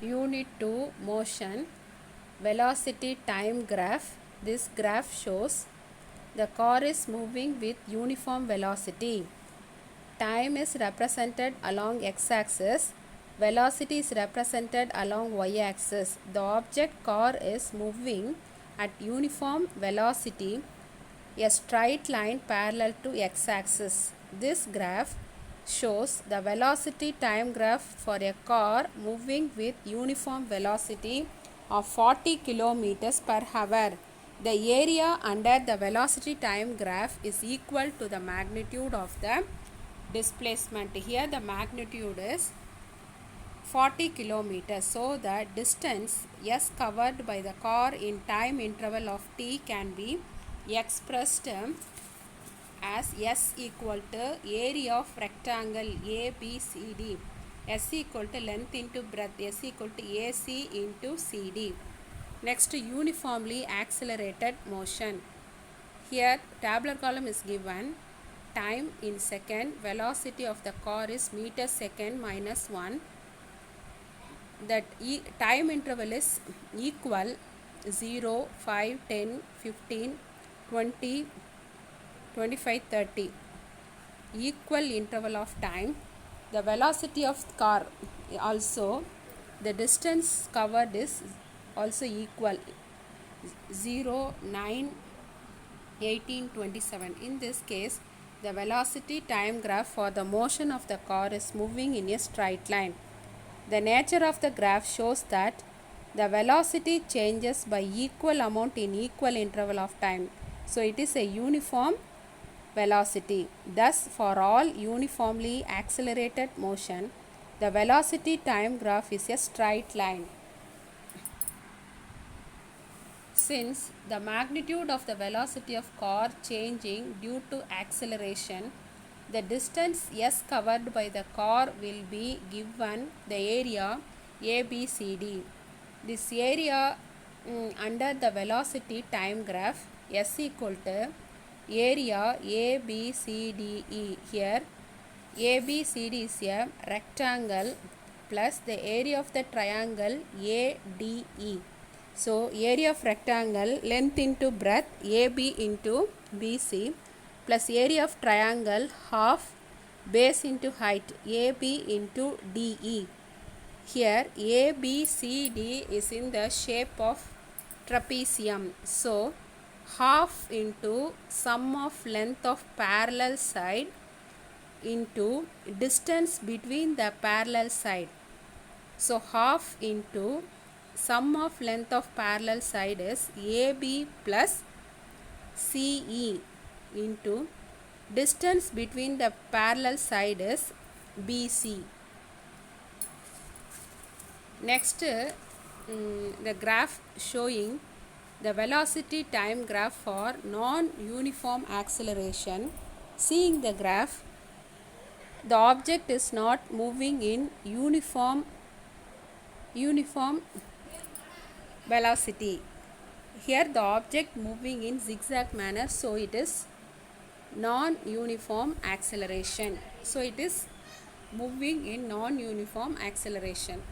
Unit 2 Motion Velocity Time Graph. This graph shows the car is moving with uniform velocity. Time is represented along x-axis. Velocity is represented along y-axis. The object car is moving at uniform velocity, a straight line parallel to x-axis. This graph shows the velocity time graph for a car moving with uniform velocity of 40 kilometers per hour. The area under the velocity time graph is equal to the magnitude of the displacement. Here the magnitude is 40 kilometers. So the distance S covered by the car in time interval of t can be expressed as S equal to area of rectangle ABCD. S equal to length into breadth. S equal to AC into CD. Next, uniformly accelerated motion. Here tabular column is given. Time in second. Velocity of the car is meter second minus 1. That time interval is equal 0, 5, 10, 15, 20, 25, 30. Equal interval of time. The velocity of the car also, the distance covered is also equal 0, 9, 18, 27. In this case, the velocity time graph for the motion of the car is moving in a straight line. The nature of the graph shows that the velocity changes by equal amount in equal interval of time. So it is a uniform velocity. Thus, for all uniformly accelerated motion, the velocity time graph is a straight line. Since the magnitude of the velocity of car changing due to acceleration, the distance S covered by the car will be given the area ABCD. This area under the velocity time graph S equal to area ABCDE. Here ABCD is a rectangle plus the area of the triangle ADE. So area of rectangle, length into breadth, AB into BC, plus area of triangle, half, base into height, AB into DE. Here ABCD is in the shape of trapezium. So half into sum of length of parallel side into distance between the parallel side. So half into sum of length of parallel side is AB plus CE into distance between the parallel side is BC. Next, the graph showing the velocity time graph for non-uniform acceleration. Seeing the graph, the object is not moving in uniform velocity. Here the object moving in zigzag manner, so it is non-uniform acceleration. So it is moving in non-uniform acceleration.